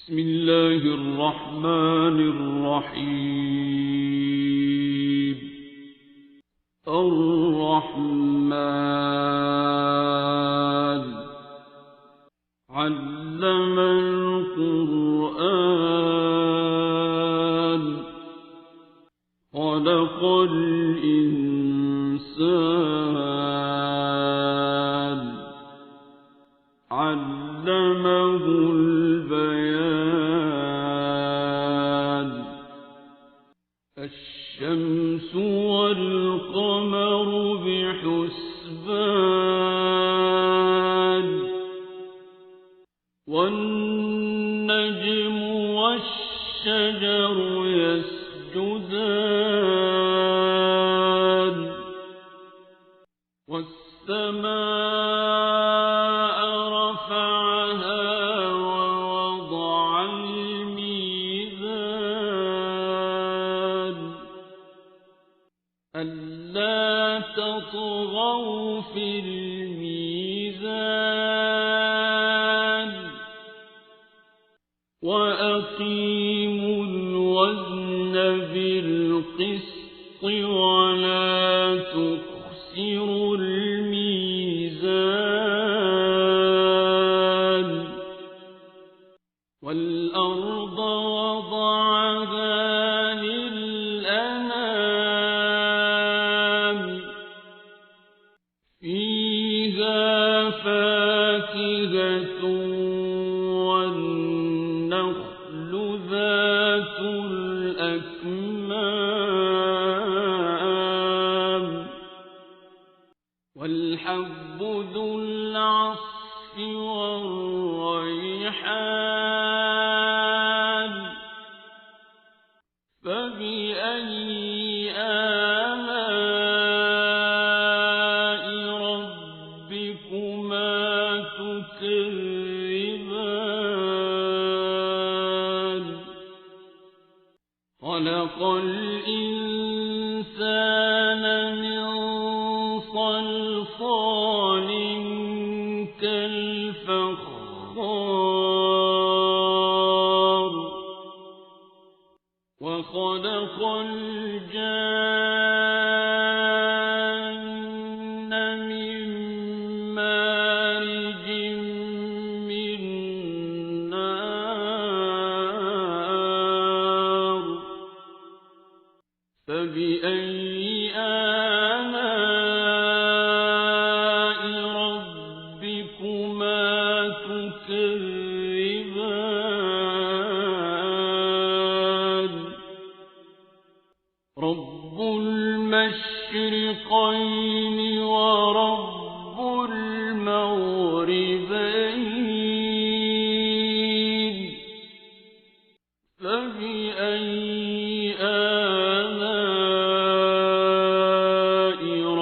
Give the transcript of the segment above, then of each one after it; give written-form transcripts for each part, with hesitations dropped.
بسم الله الرحمن الرحيم. الرحمن علم القرآن خلق الإنسان علمه البيان. الشمس والقمر بحسبان والنجم والشجر يسجدان والسماء رفعها ووضع الميزان ألا تطغوا في الميزان وأقيموا الوزن بالقسط ولا تخسروا الميزان. والأرض وضعها للأنام فيها فاكهة والنخل ذات الأكمام والحب ذو العصف والريحان. فبأي آلاء ربكما تكذبان. خلق الإنسان من صلصال كالفخار وخلق الجان من مارج من نار. فبأي آلاء ربكما تكذبان. رب المشرقين ورب المغربين. فبأي آلاء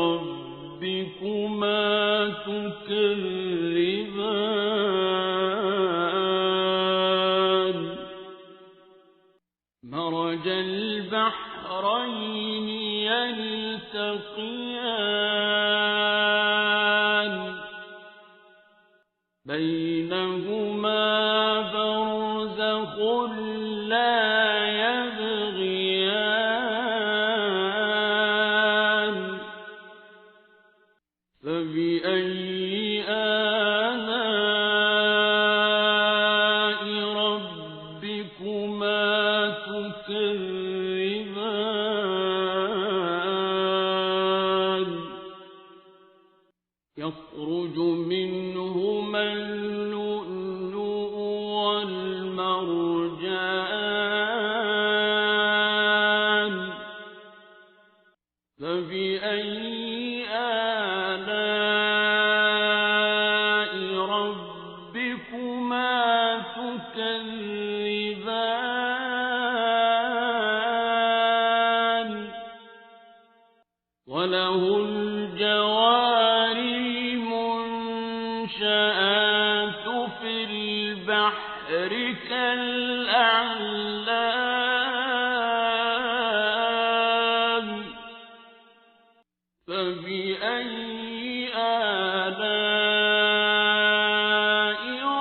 ربكما تكذبان. مرج البحرين يلتقيان بينهما برزخ لا يبغيان. فبأي آلاء ربكما تكذبان. يخرج منهما اللؤلؤ والمرجان. فبأي آلاء ربكما تكذبان. وله الجوار المنشآت في البحر كالأعلام. فبأي آلاء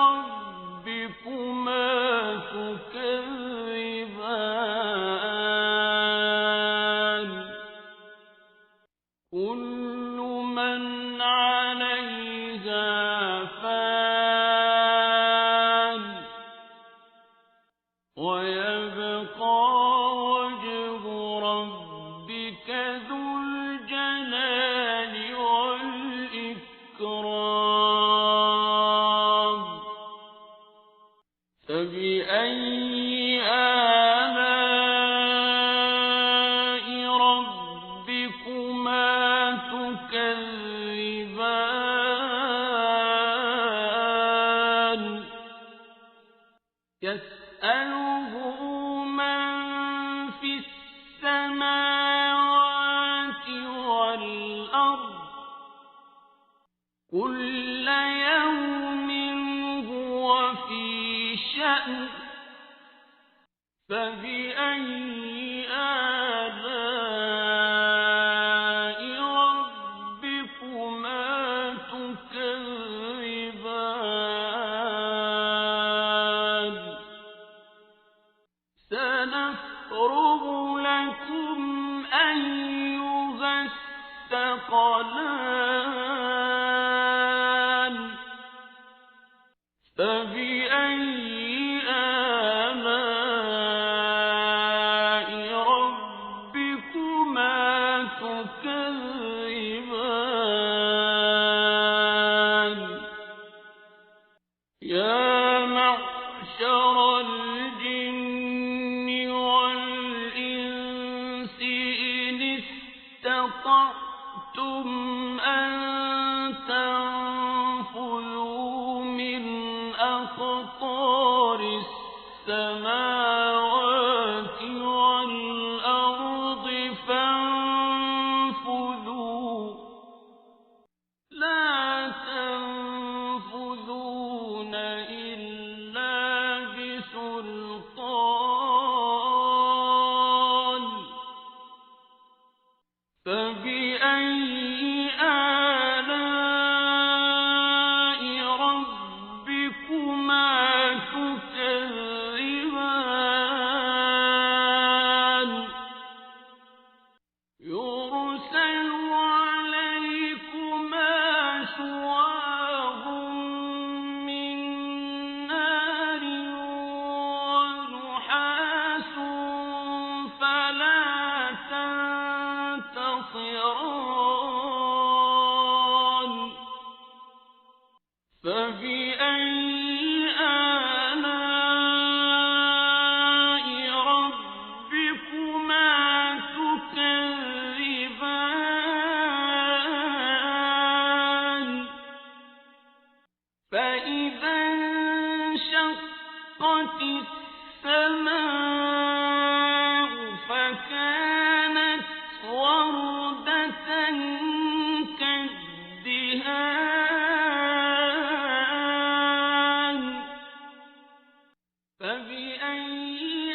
ربكما تكذبان. فبأي آلاء ربكما تكذبان يسأله من في السماوات والأرض كل يوم هو في شأن فبأي آلاء ربكما تكذبان سنفرغ لكم أيها الثقلان فبأي آلاء ربكما تكذبان يا معشر الجن والإنس إن استطعتم أن تنفذوا من أقطار السماوات والأرض فانفذوا لا تنفذون إلا بسلطان فبأي آلاء ربكما تكذبان يرسل عليكما شواظ من نار ونحاس فلا تنتصران فبأي آلاء ربكما تكذبان فإذا انشقت السماء فكانت وردة كالدهان فبأي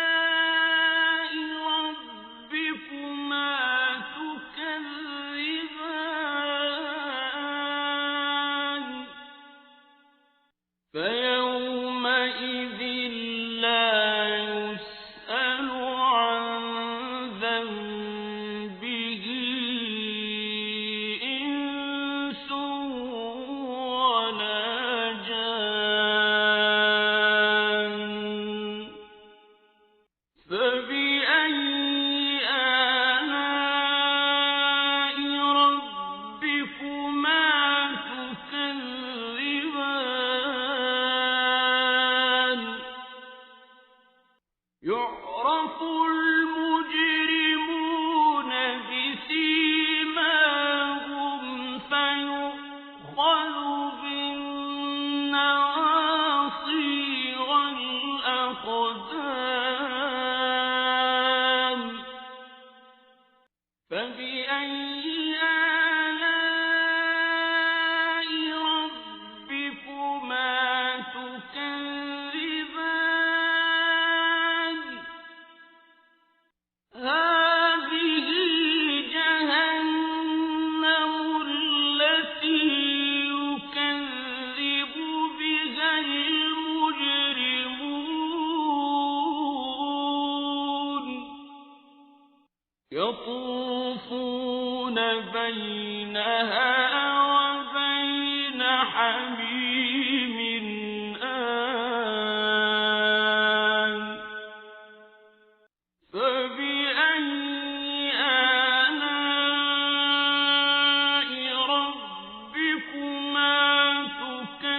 آلاء ربكما تكذبان فيومئذ لا يسأل عن ذنبه إنس ولا جان فبأي آلاء ربكما تكذبان يعرف المجرمون بسيماهم فيؤخذ بالنواصي والأقدام فبأي آلاء ربكما تكذبان هذه جهنم التي يكذب بها المجرمون يطوفون بينها وبين حميم آن فبأي آلاء ربكما تكذبان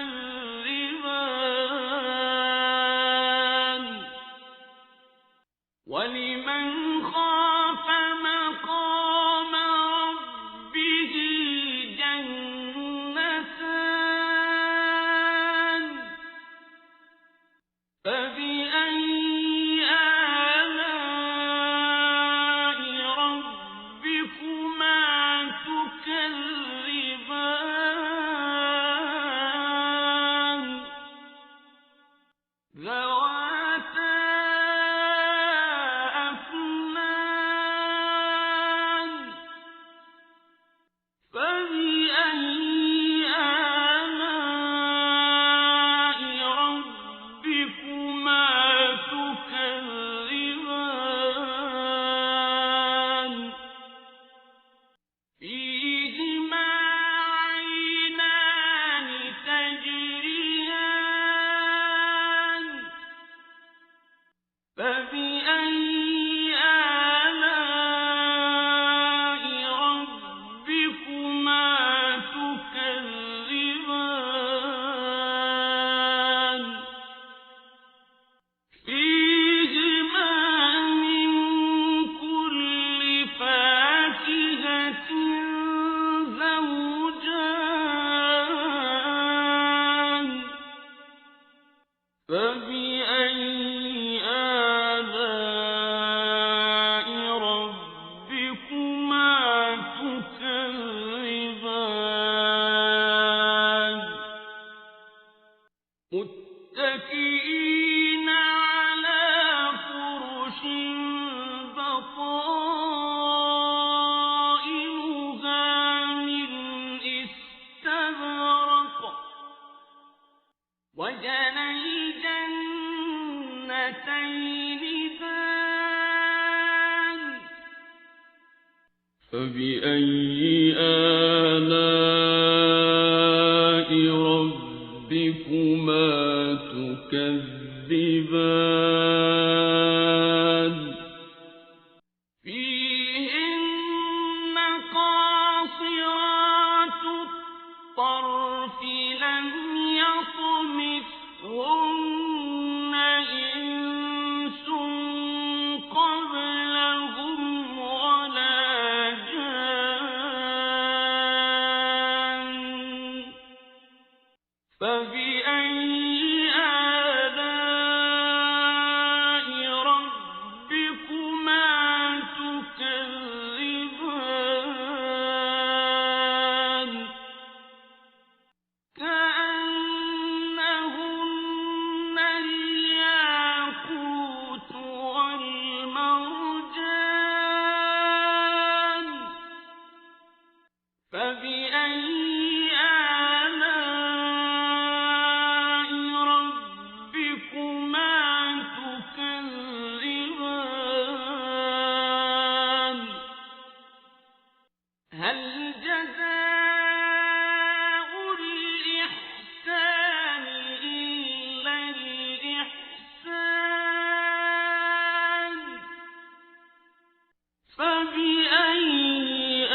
فبأي آلاء ربكما تكذبان ذواتا أفنان فبأي آلاء ربكما تكذبان فيهما عينان تجريان فبأي آلاء ربكما تكذبان فيهما من كل فاكهة زوجان فبأي آلاء ربكما تكذبان متكئين على فرش بطائنها من استبرق وجنى الجنتين دان فبأي آلاء ربكما تكذبان فيهن قاصرات الطرف لم يطمثهن إنس قبلهم ولا جان فبأي آلاء ربكما تكذبان كأنهن الياقوت والمرجان فبأي آلاء ربكما تكذبان هل جزاء الإحسان إلا الإحسان فبأي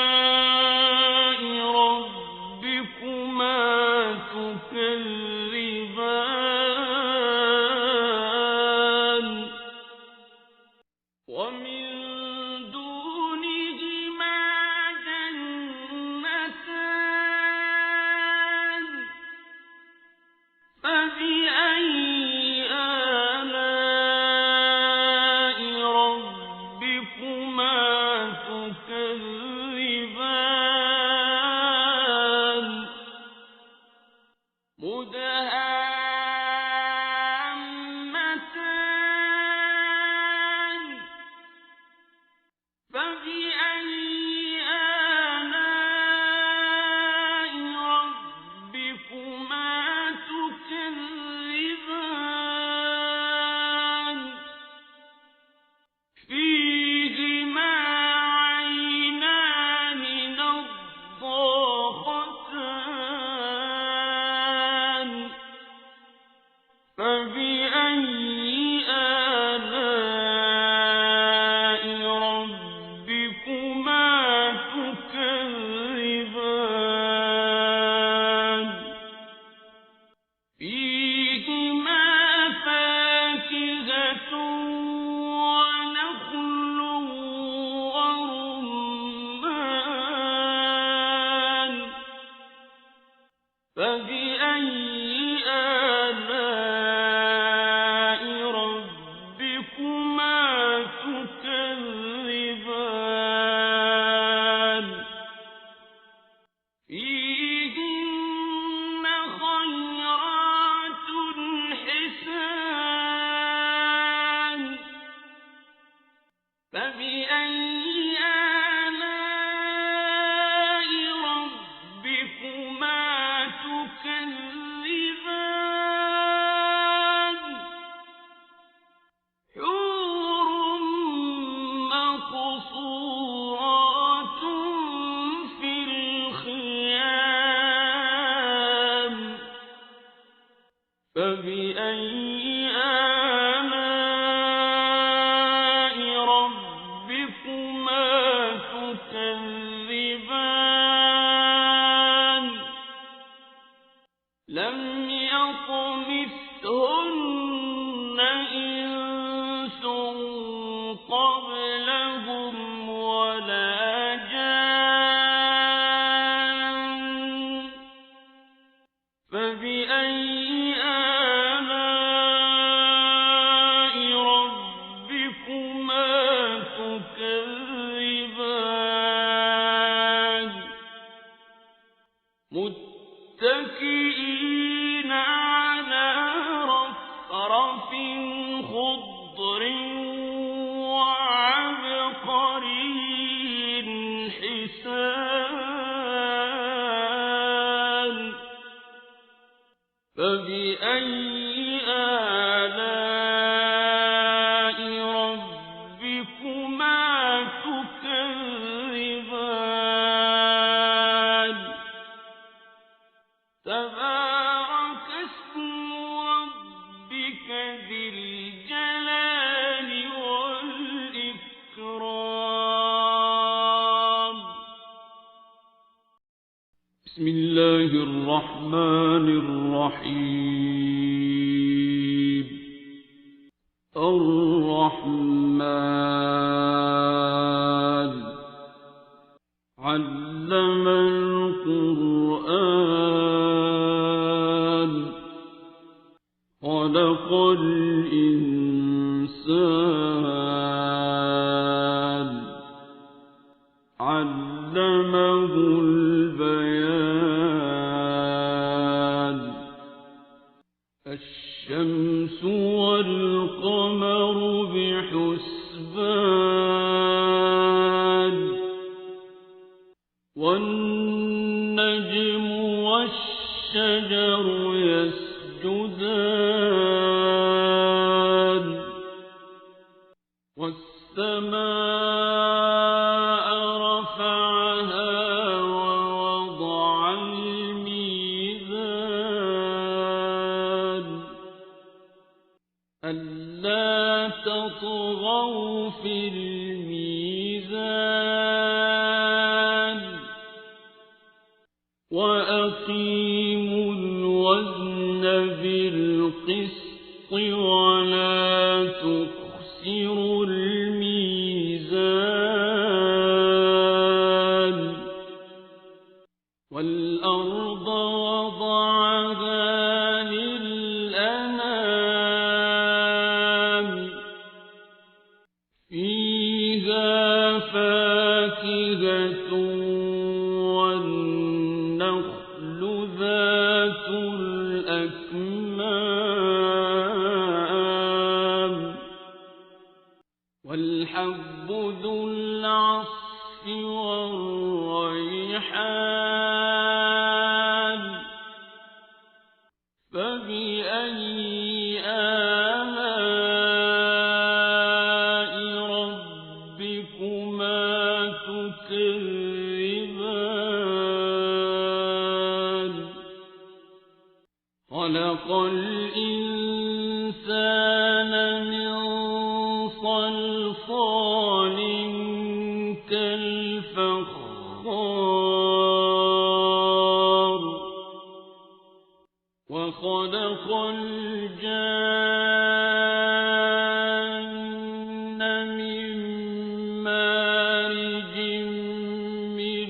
آلاء ربكما تكذبان ومن دونهما جنتان فبأي آلاء ربكما تكذبان مدهامتان فبأي آلاء ربكما تكذبان فيهما عينان نضاختان فبأي آلاء ربكما تكذبان لم يطمثهن إنس قبلهم ولا جان فبأي آلاء ربكما تكذبان متكئين على رفرف خضر وعبقري حسان فبأي آلاء ربكما تكذبان تبارك اسم ربك ذي الجلال والإكرام بسم الله الرحمن الرحيم الرحمن علم القرآن خلق الإنسان علمه البيان الشمس والقمر بحسبان والنجم والشجر يسجدان والسماء رفعها ووضع الميزان ألا تطغوا في الميزان وأقيموا الوزن بالقسط ولا تخسروا الميزان والأرض وضعها للأنام فيها فاكهة والنخل ذات الأكمام والحب ذو العصف والريحان فبأي آلاء ربكما تكذبان خلق الإنسان من صلصال كالفخار وخلق الجان من مارج من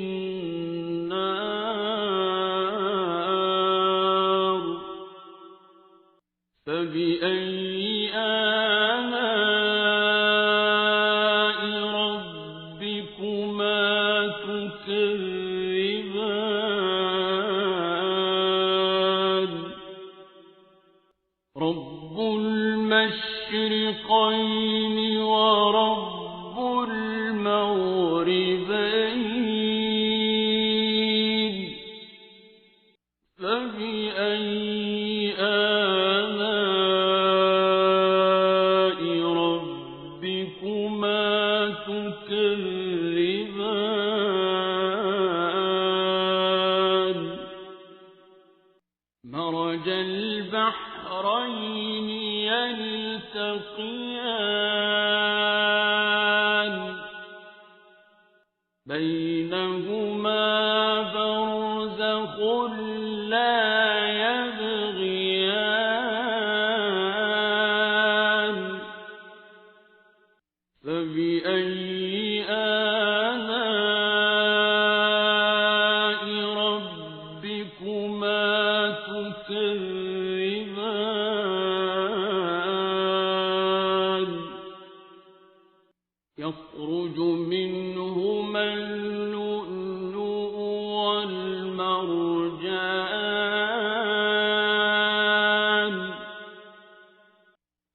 نار فبأي آلاء ربكما تكذبان رب المشرقين ورب المغربين فبأي آلاء ربكما تكذبان مرج البحرين البحرين يلتقيان بينهما برزخ لا يبغيان فبأي آلاء ربكما تكذبان يخرج منهما اللؤلؤ والمرجان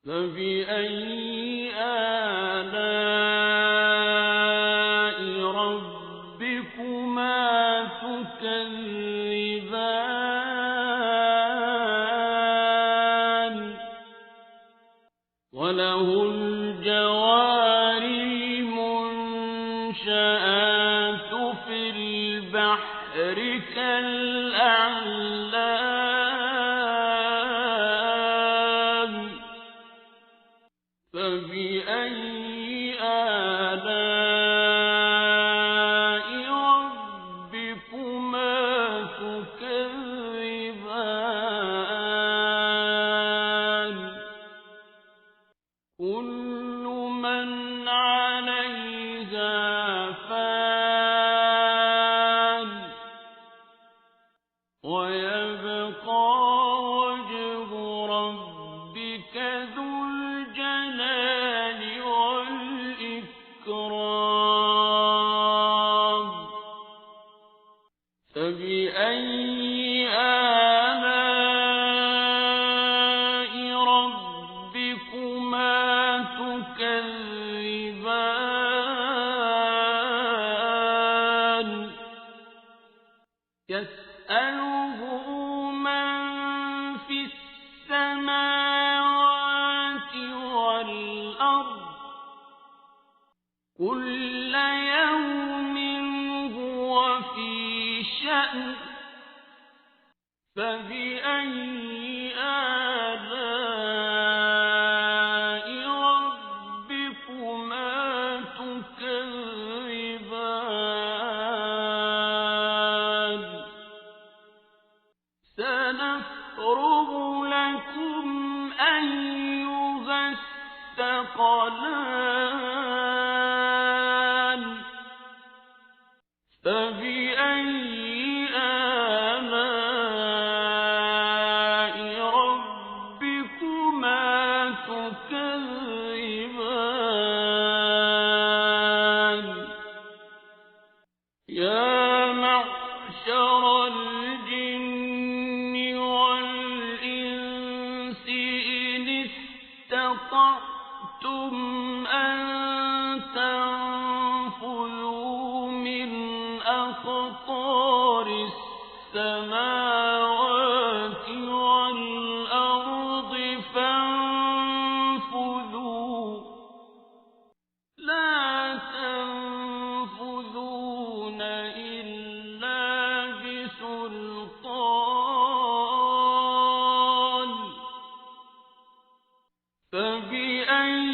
فبأي آلاء ربكما تكذبان وله الجوار المنشآت في البحر كالأعلام فبأي آلاء ربكما تكذبان كل من عليها فان ويبقى وجه ربك ذو الجلال والإكرام فبأي آلاء ربكما تكذبان يسأله من في السماوات والأرض كل يوم هو في شأن فبأي آلاء ربكما تكذبان سنفرغ لكم أيها الثقلان فبأي آلاء ربكما تكذبان يا معشر الجن والإنس إن استطعتم أن تنفذوا من أقطار السماوات والأرض فانفذوا لا تنفذون إلا بسلطان فبأي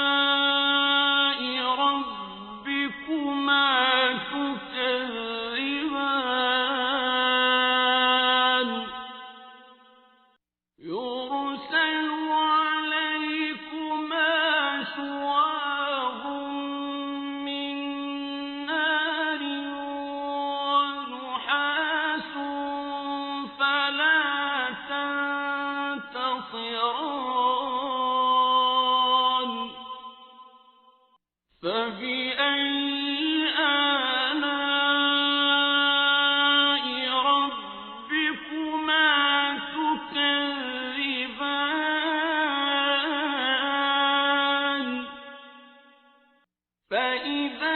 آلاء ربكما تكذبان يرسل عليكما شواظ من نار ونحاس فلا تنتصران فبأي آلاء ربكما تكذبان فإذا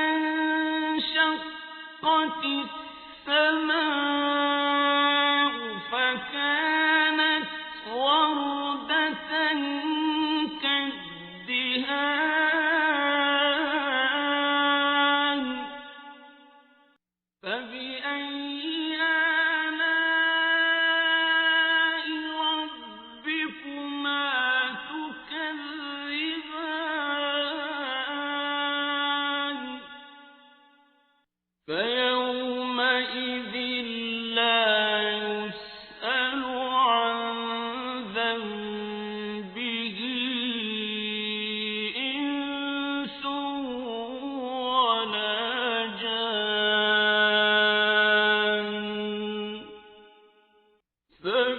انشقت السماء فكانت وردة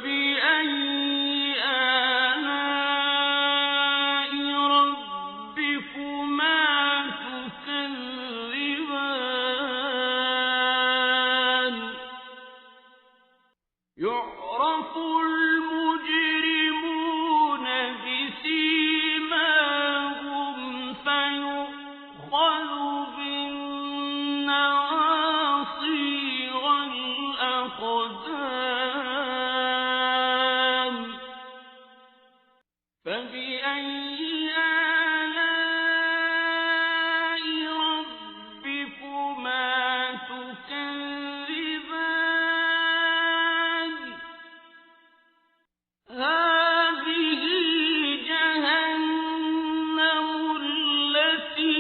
فبأي آلاء ربكما تكذبان يعرف المجرمون بسيماهم فيؤخذ بالنواصي والأقدام فبأي آلاء ربكما تكذبان هذه جهنم التي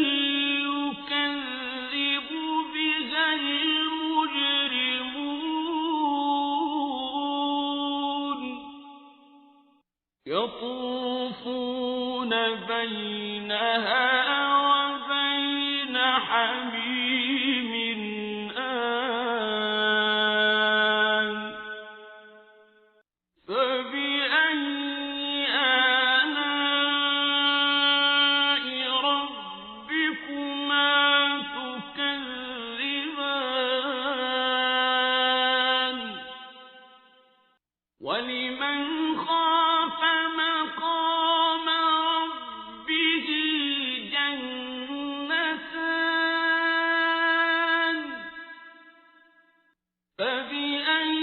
يكذب بها المجرمون يطوفون بينها وبين حميم آن فبأي آلاء ربكما تكذبان ولمن خاف مقام ربه جنتان فبأي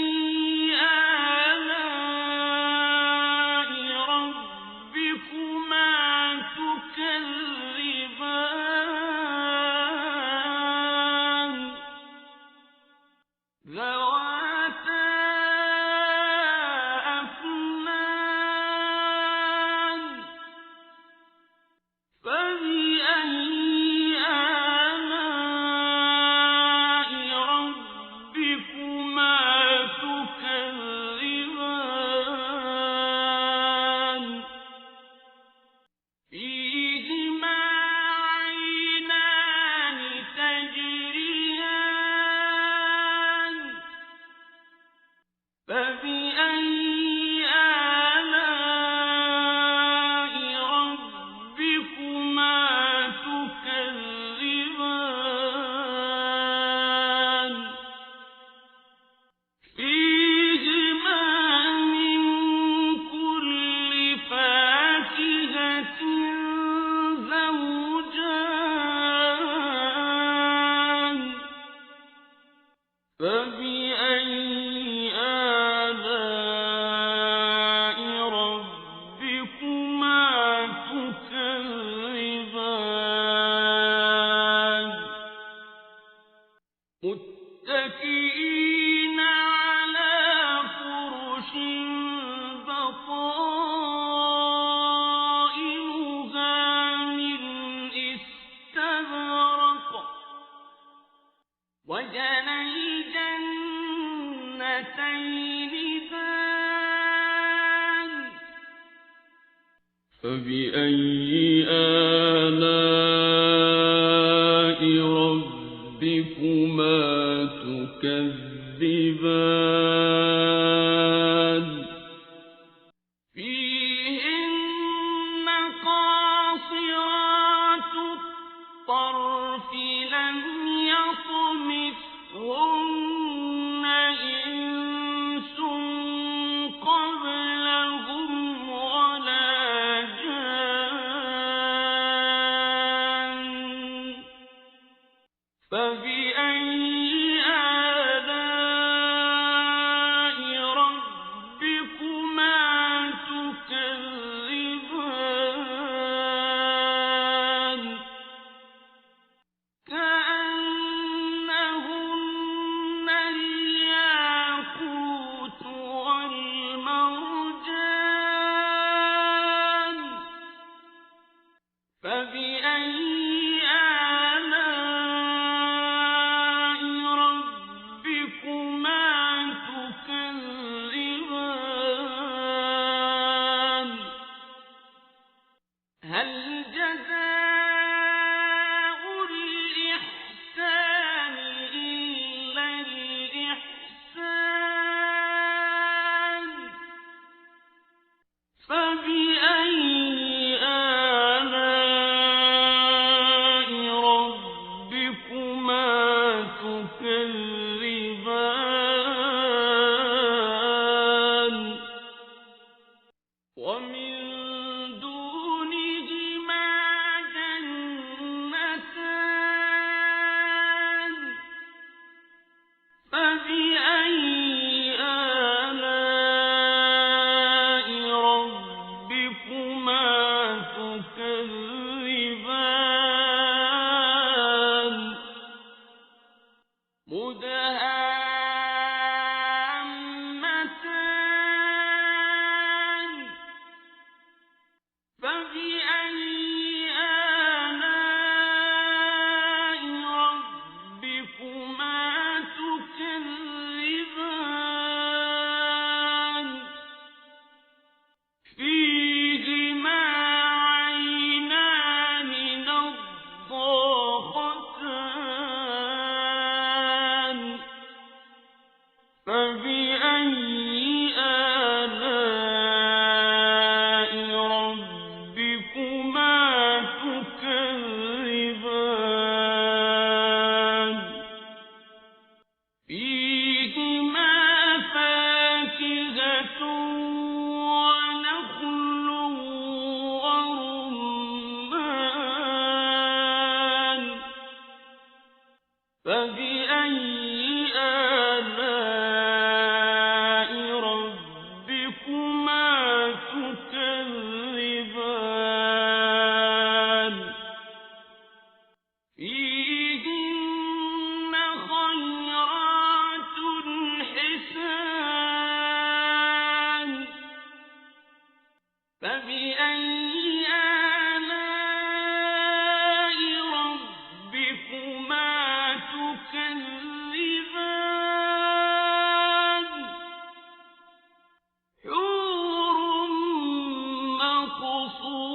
آلاء ربكما تكذبان ذواتا أفنان فبأي آلاء ربكما تكذبان فيهما عينان تجريان فبأي آلاء ربكما تكذبان فيهما من كل فاكهة زوجان فبأي آلاء ربكما تكذبان متكئين على فرش بطائنها من استبرق وجنى الجنتين دان فبأي آلاء ربكما تكذبان فيهن قاصرات الطرف لم يطمثهن إنس قبلهم ولا جان فبأي آلاء ربكما تكذبان حور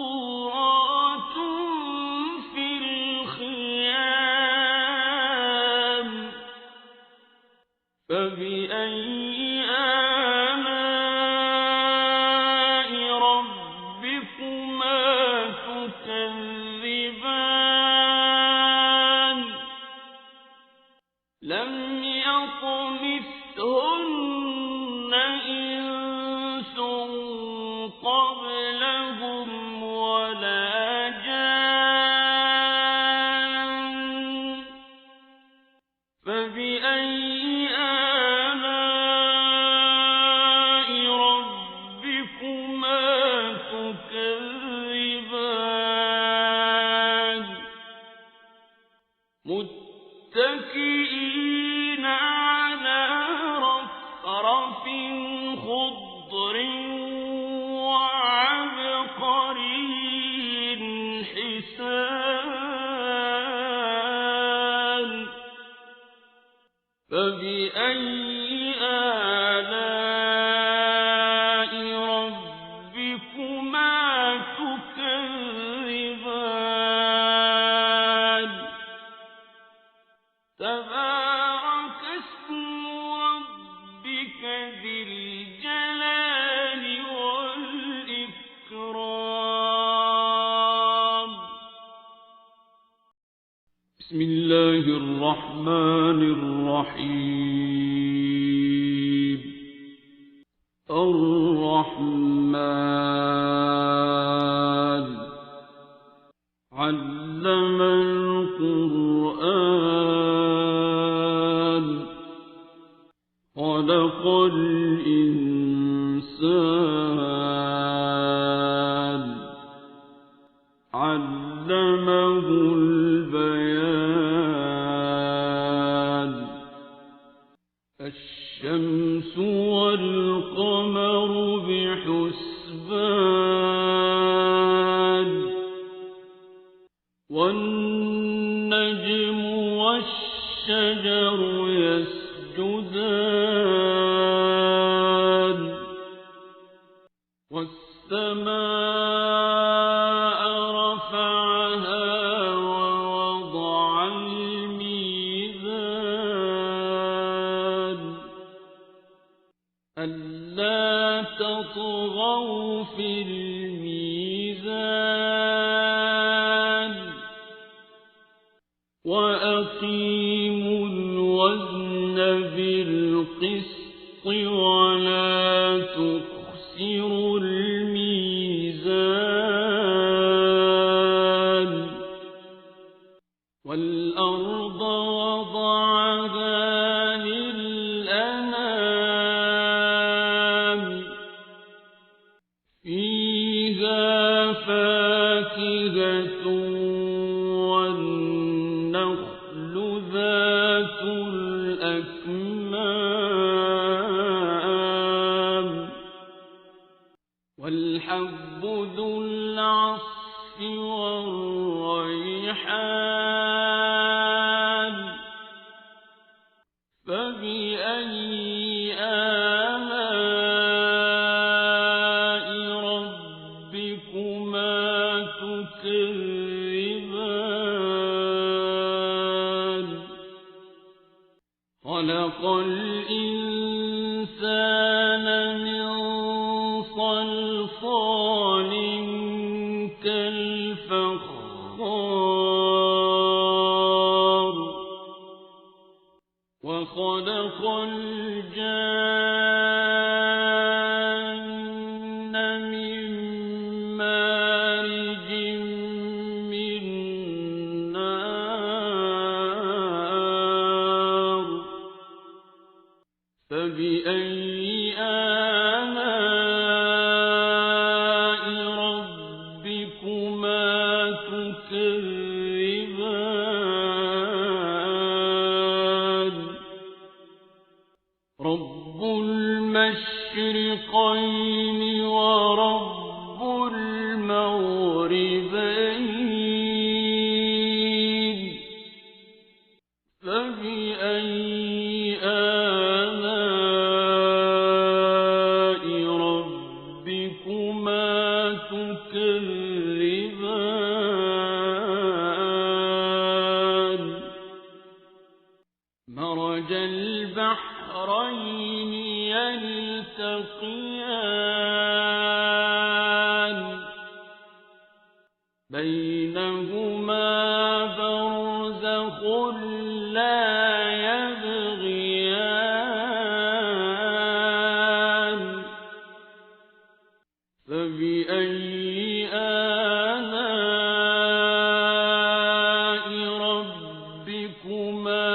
مقصورات في الخيام فبأي آلاء ربكما تكذبان لم يطمثهن إنس قبلهم ولا جان فبأي آلاء ربكما تكذبان متكئين على رفرف خضر وعبقري حسان فبأي آلاء ربكما تكذبان تبارك اسم ربك ذي الجلال والإكرام بسم الله الرحمن الرحيم الرحمن علم القرآن خلق الإنسان علمه البيان الشمس والقمر بحسبان والنجم والشجر يسجدان والسماء رفعها ووضع الميزان ألا تطغوا في الميزان وأقيموا الوزن بالقسط ولا تخسروا الميزان والأرض وضعها للأنام فيها فاكهة والنخل ذات الأكمام والحب ذو العصف والريحان فبأي آلاء ربكما تكذبان خلق الإنسان من صلصال كالفخار وخلق الجان من مارج من نار فبأي آلاء ربكما تكذبان رب المشرقين ورب بينهما برزخ لا يبغيان فبأي آلاء ربكما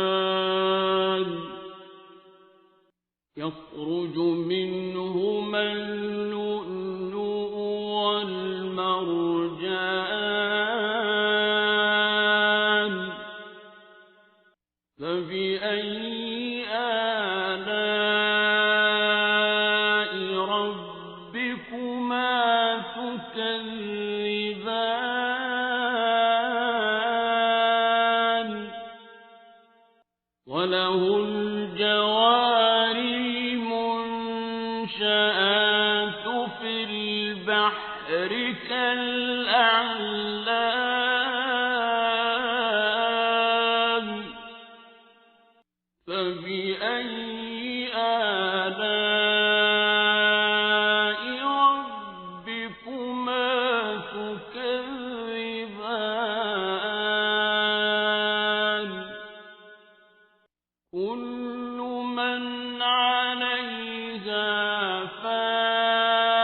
تكذبان يخرج منهما اللؤلؤ والمرجان فبأي آلاء ربكما تكذبان وله الجوار المنشآت في البحر كالأعلام فبأي آلاء ربكما تكذبان كل من عليها فان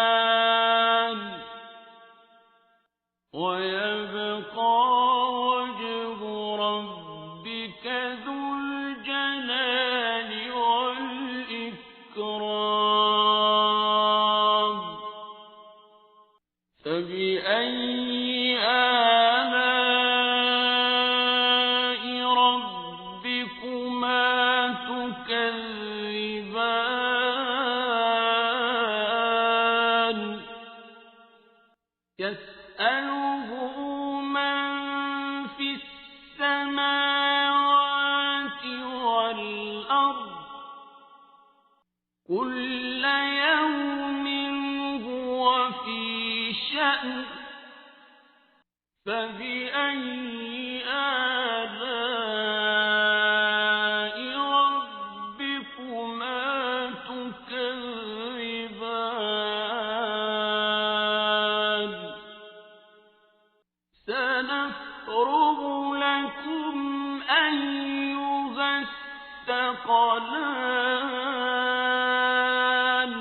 ويبقى وجه ربك ذو الجلال والإكرام فبأي آلاء ربكما تكذبان يسأله من في السماوات والأرض كل يوم هو في شأن فبأي آلاء ربكما تكذبان سنفرغ لكم أيها الثقلان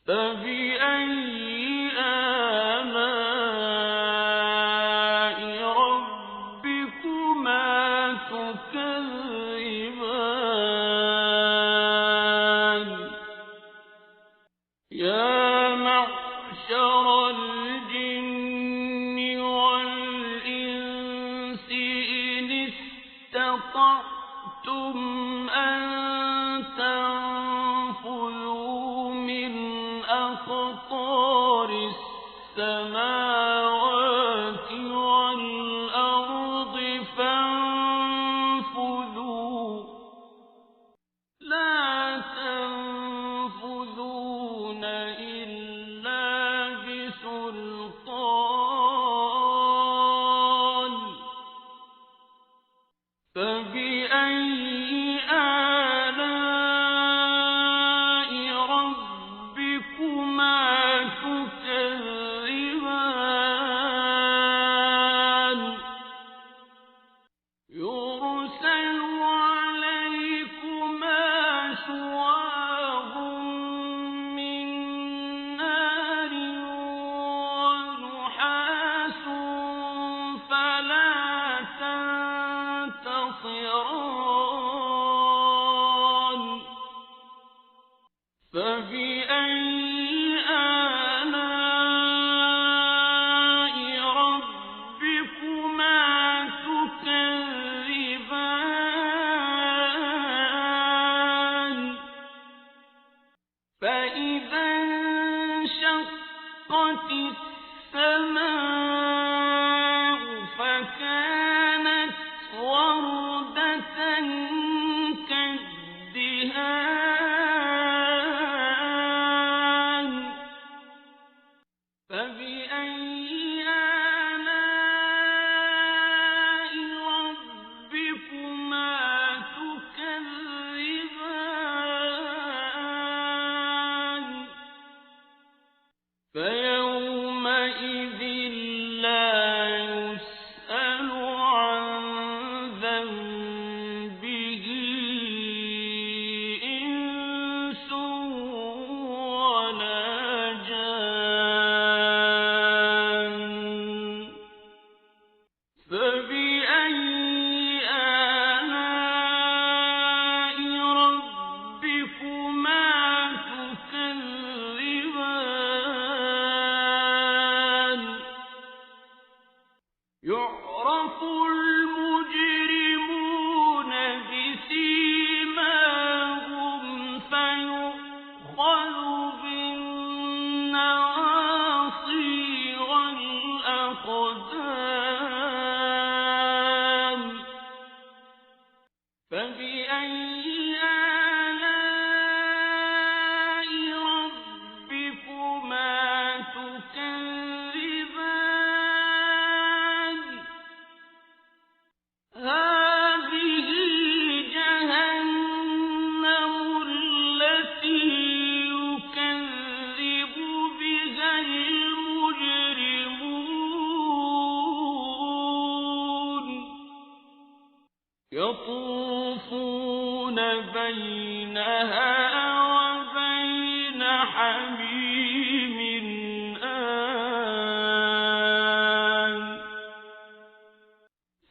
فبأي آلاء ربكما تكذبان يا معشر الجن والإنس إن استطعتم أن تنفذوا من أقطار السماوات والأرض فانفذوا لا تنفذون إلا بسلطان فبأي آلاء ربكما تكذبان يرسل عليكما شواظ من نار ونحاس فلا تنتصران فبأي آلاء ربكما تكذبان فإذا انشقت السماء فكانت وردة كالدهان فبأي آلاء ربكما تكذبان يطوفون بينها وبين حميم آن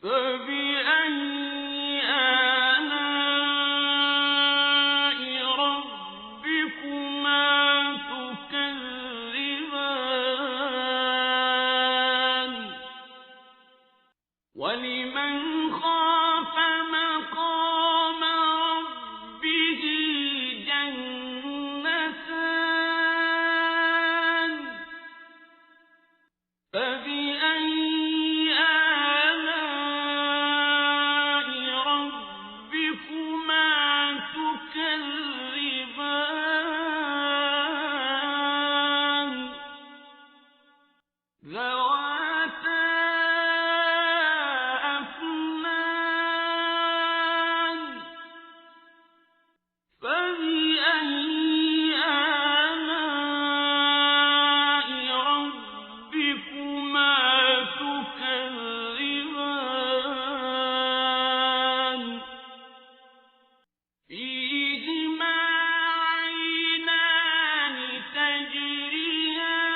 فبأي آلاء ربكما تكذبان ولمن خاف مقام ربه جنتان فبأي آلاء ربكما تكذبان ذواتا أفنان فبأي آلاء ربكما تكذبان فيهما عينان تجريان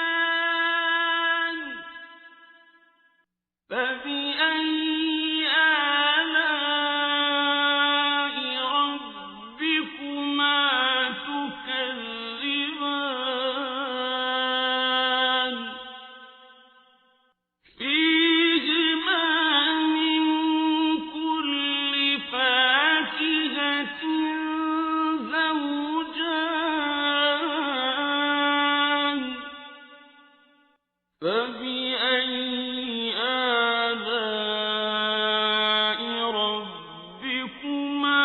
فبأي آلاء ربكما تكذبان فيهما من كل فاكهة زوجان فبأي آلاء ربكما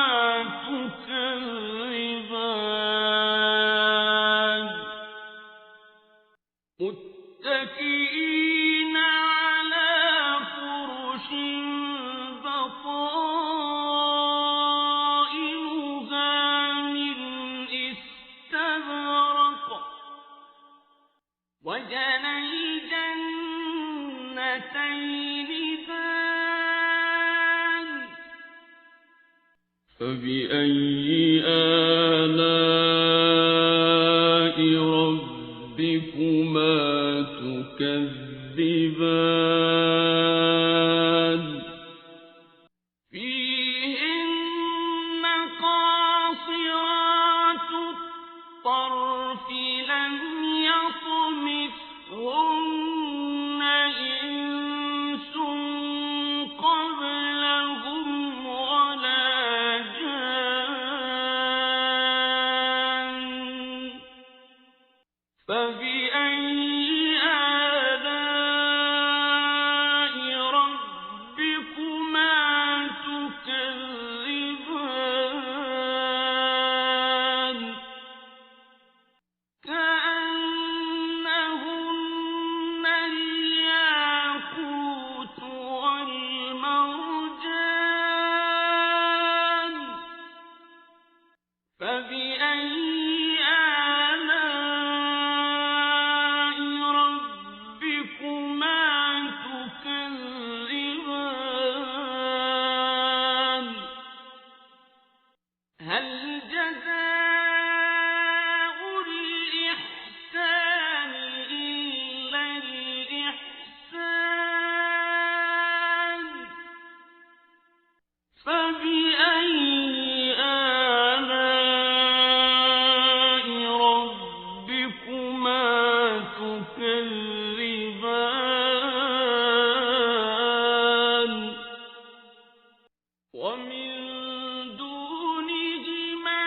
تكذبان متكئين على فرش بطائنها من استبرق وجنى الجنتين دان فبأي آلاء ربكما تكذبان فيهن قاصرات الطرف لم يطمثهن إنس قبلهم ولا جان فبأي آلاء ربكما تكذبان كأنهن الياقوت والمرجان فبأي آلاء ربكما تكذبان هل جزاء الإحسان إلا الإحسان فبأي آلاء ربكما تكذبان ومن دونهما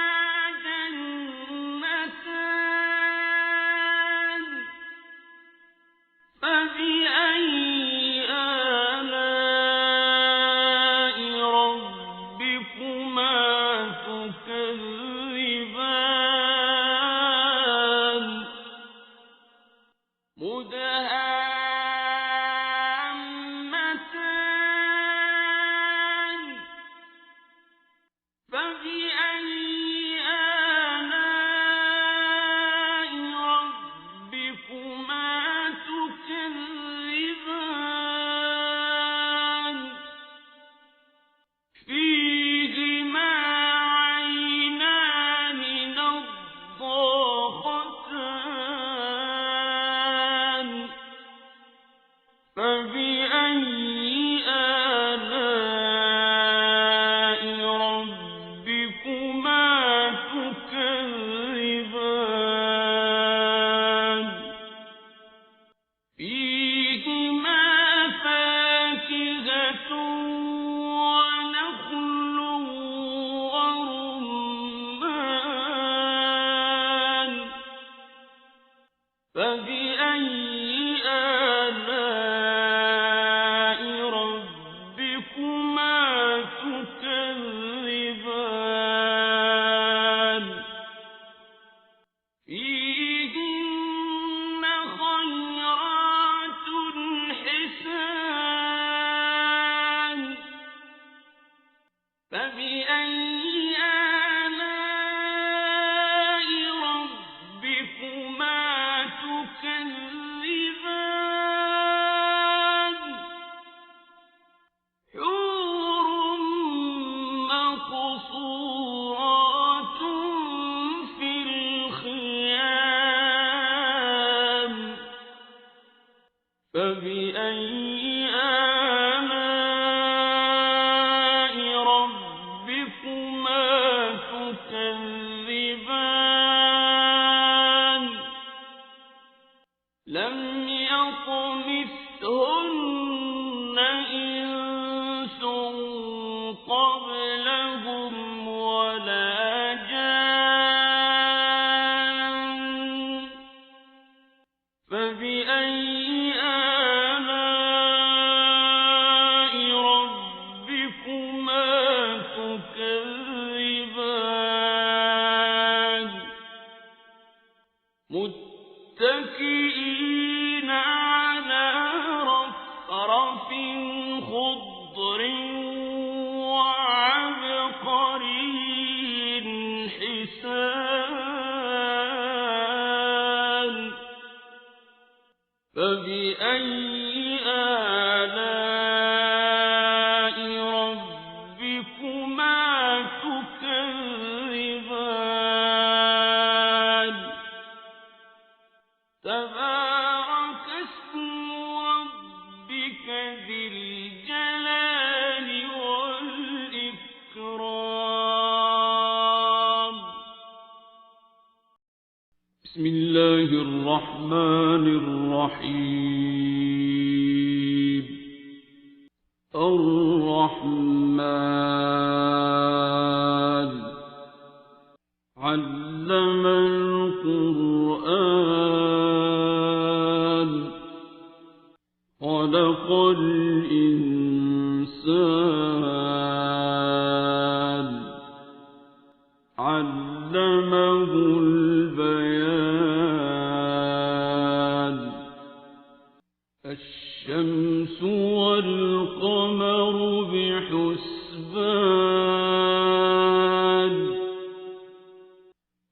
بسم الله الرحمن الرحيم. الرحمن علم القرآن خلق الإنسان علمه البيان الشمس والقمر بحسبان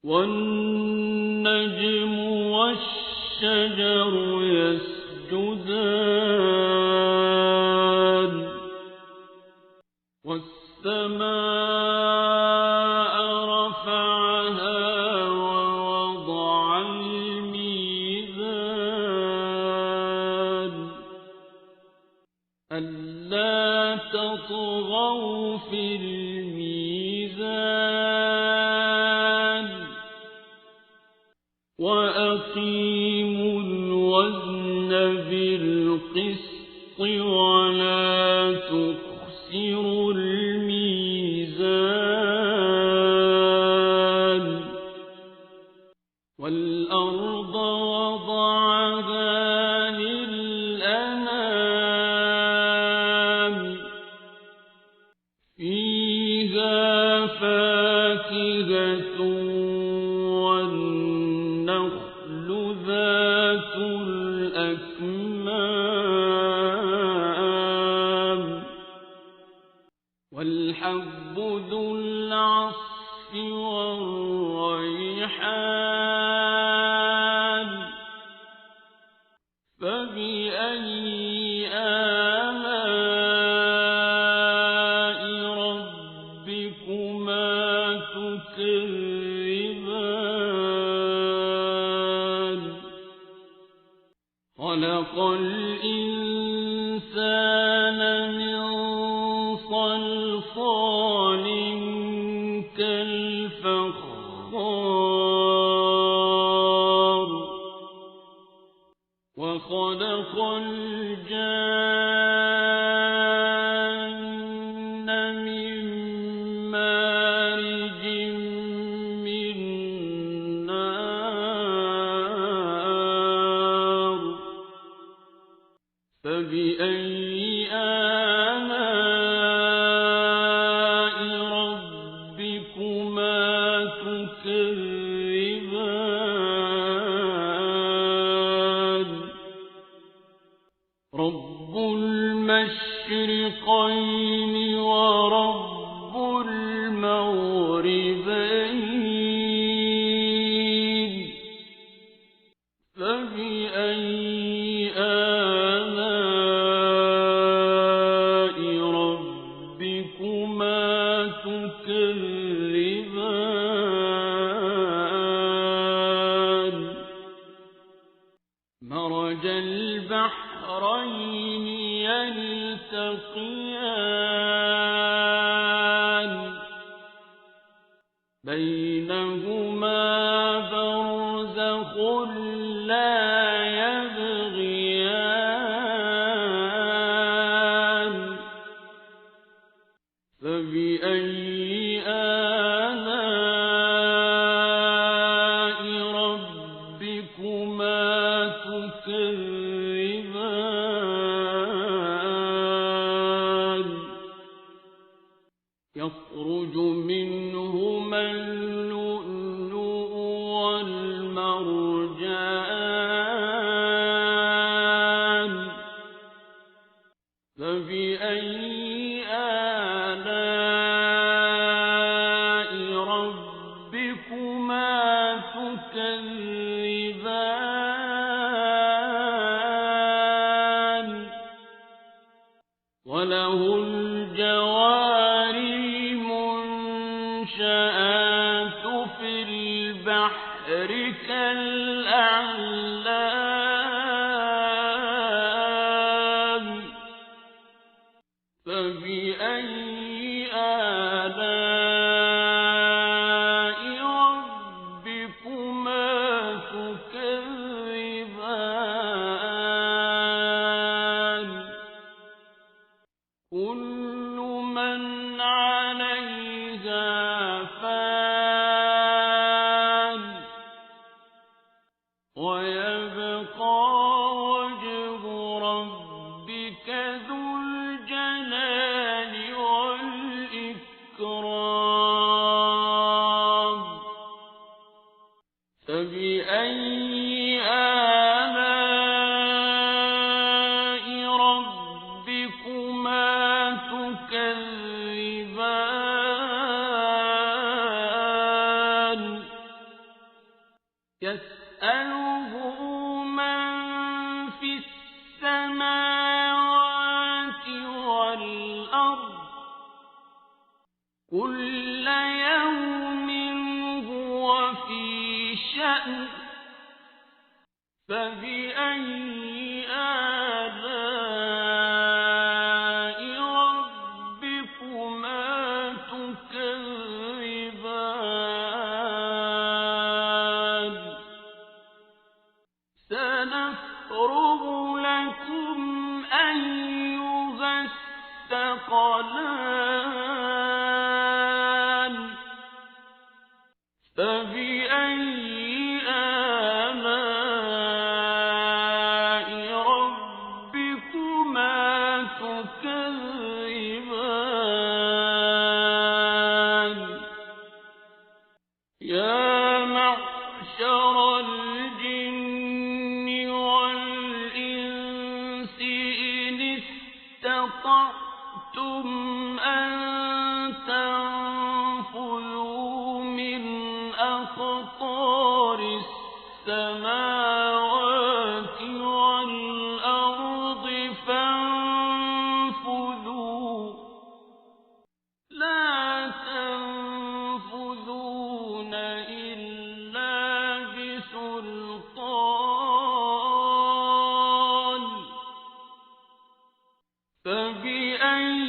والنجم والشجر يسجدان والسماء رفعها ووضع الميزان ألا تطغوا في الميزان وأقيموا الوزن بالقسط ولا تخسروا الميزان والأرض وضعها للأنام فيها فاكهة والنخل ذات الأكمام والحب ذو العصف والريحان فبأي آلاء ربكما تكذبان خلق الإنسان من صلصال كالفخار وخلق الجان من مارج من نار فبأي آلاء ربكما تكذبان رب المشرقين ورب المغربين فبأي آلاء ربكما تكذبان مرج البحرين يلتقيان بينهما برزخ لا يبغيان فبأي آلاء ربكما تكذبان يخرج منهما اللؤلؤ والمرجان فبأي آلاء ربكما تكذبان وله الجوار المنشآت في البحر كالأعلام فبأي آلاء ربكما تكذبان كل من عليها فان ويبقى وجه ربك ذو الجلال والإكرام فبأي آلاء ربكما تكذبان يسأله من في السماوات والأرض كل يوم هو في شأن فبأي آلاء ربكما تكذبان سنفرغ لكم أيها الثقلان فبأي آلاء ربكما تكذبان يا معشر الجن والإنس إن استطعتم أن تنفذوا أقطار السماوات والأرض فانفذوا لا تنفذون إلا بسلطان فبأي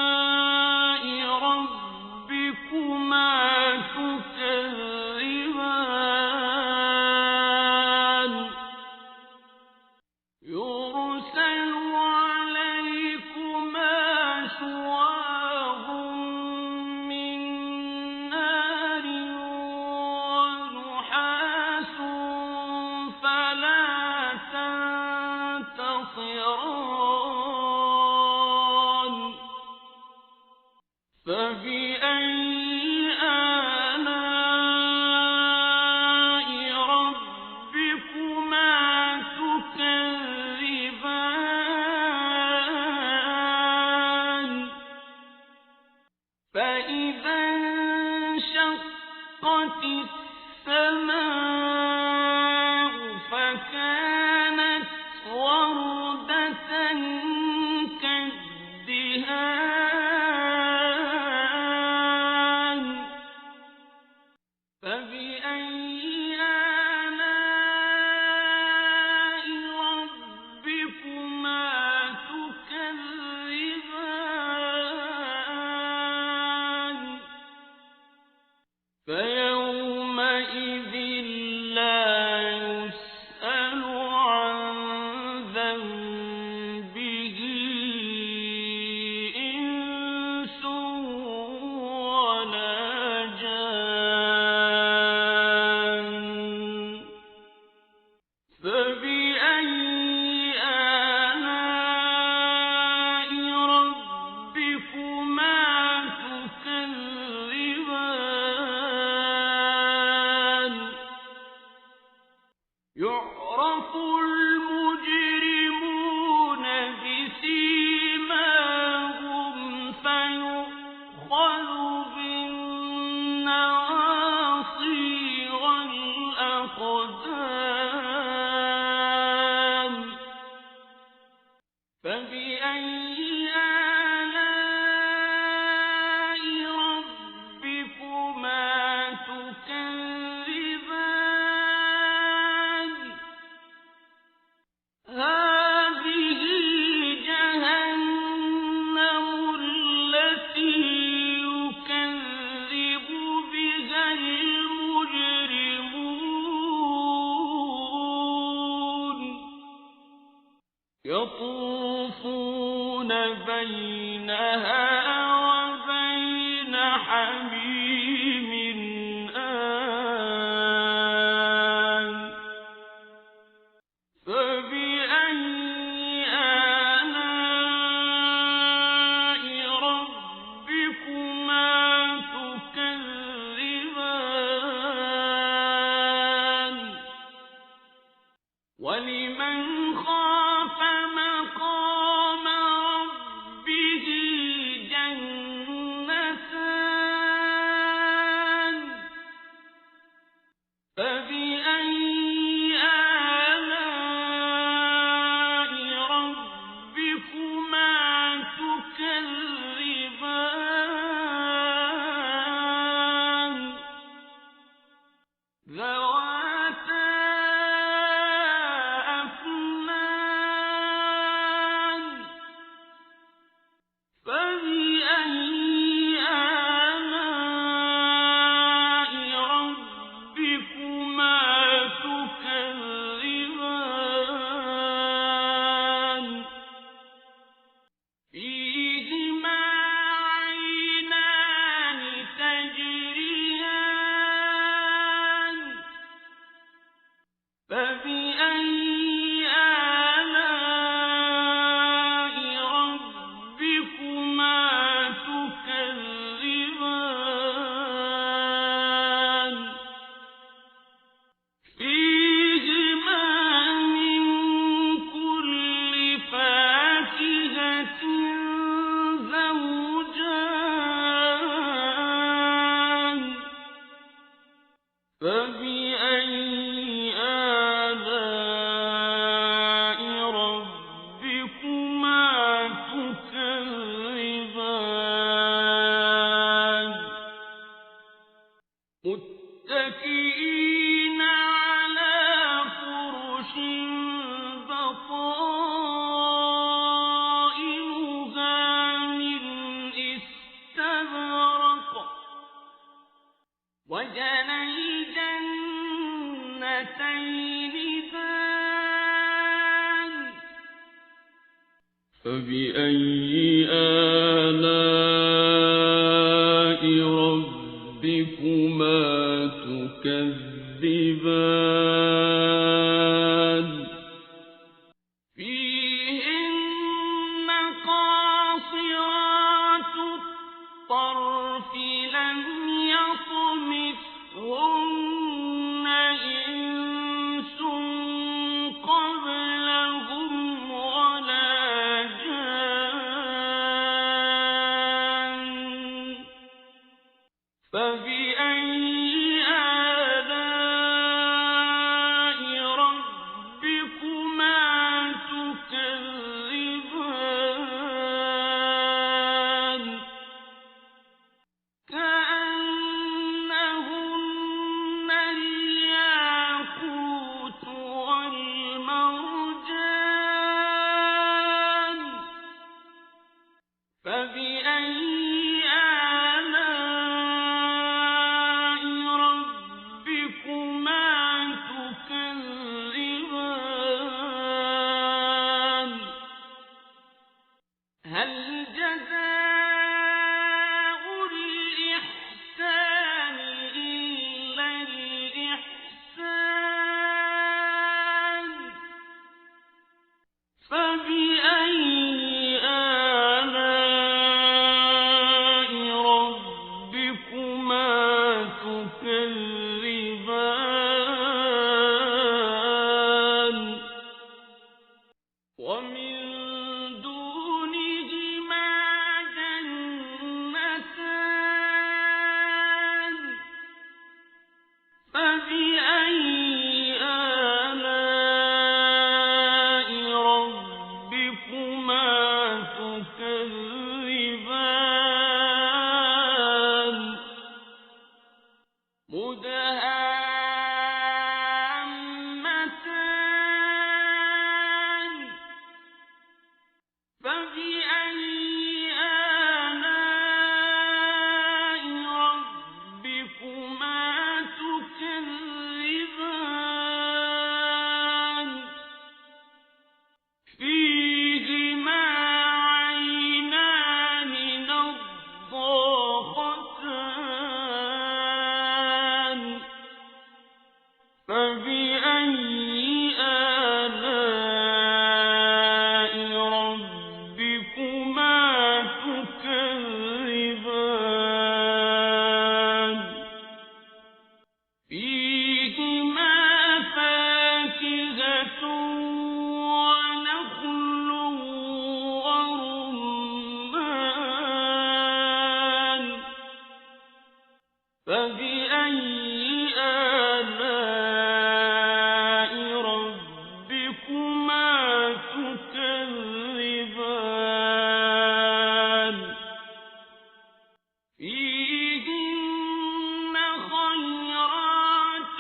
آلاء ربكما تكذبان يرسل عليكما شواظ من نار ونحاس فلا تنتصران فبأي آلاء ربكما تكذبان فإذا انشقت السماء فكانت وردة كالدهان فبأي آلاء ربكما تكذبان فيومئذ لا يسأل عن ذنبه إنس ولا جان فبأي آلاء ربكما تكذبان يعرف المجرمون بسيماهم فيؤخذ بالنواصي والأقدام فبأي آلاء ربكما تكذبان هذه جهنم التي يكذب بها المجرمون يطوفون بينها وبين حميم آن فبأي آلاء ربكما تكذبان ولمن خاف مقام ربه جنتان فبأي آلاء ربكما تكذبان متكئين على فرش بطائنها من استبرق وجنى الجنتين دان فبأي آلاء ربكما تكذبان فيهن قاصرات الطرف لم يطمثهن إنس قبلهم ولا جان فبأي آلاء ربكما تكذبان كأنهن الياقوت والمرجان فبأي آلاء ربكما تكذبان هل جزاء الإحسان إلا الإحسان فبأي آلاء ربكما تكذبان ومن دونهما جنتان فبأي آلاء ربكما تكذبان مدهامتان فبأي آلاء ربكما تكذبان فيهما عينان نضاختان فبأي آلاء ربكما تكذبان فيهما فاكهة ونخل ورمان فبأي آلاء ربكما تكذبان فيهن خيرات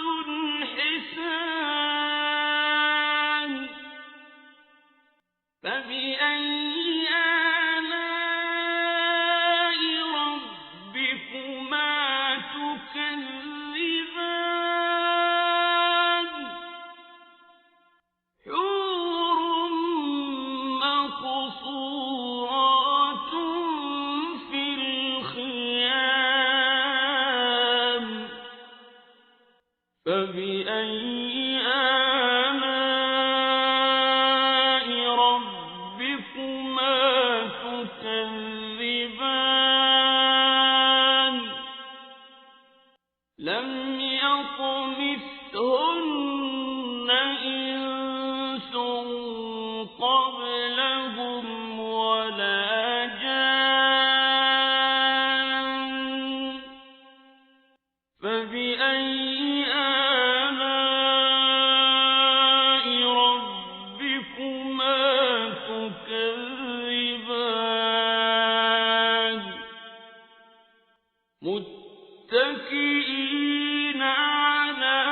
حسان فبأي آلاء ربكما تكذبان حور مقصورات في الخيام فبأي آلاء ربكما تكذبان لم يطمثهن إنس قبلهم ولا جان فبأي متكئين على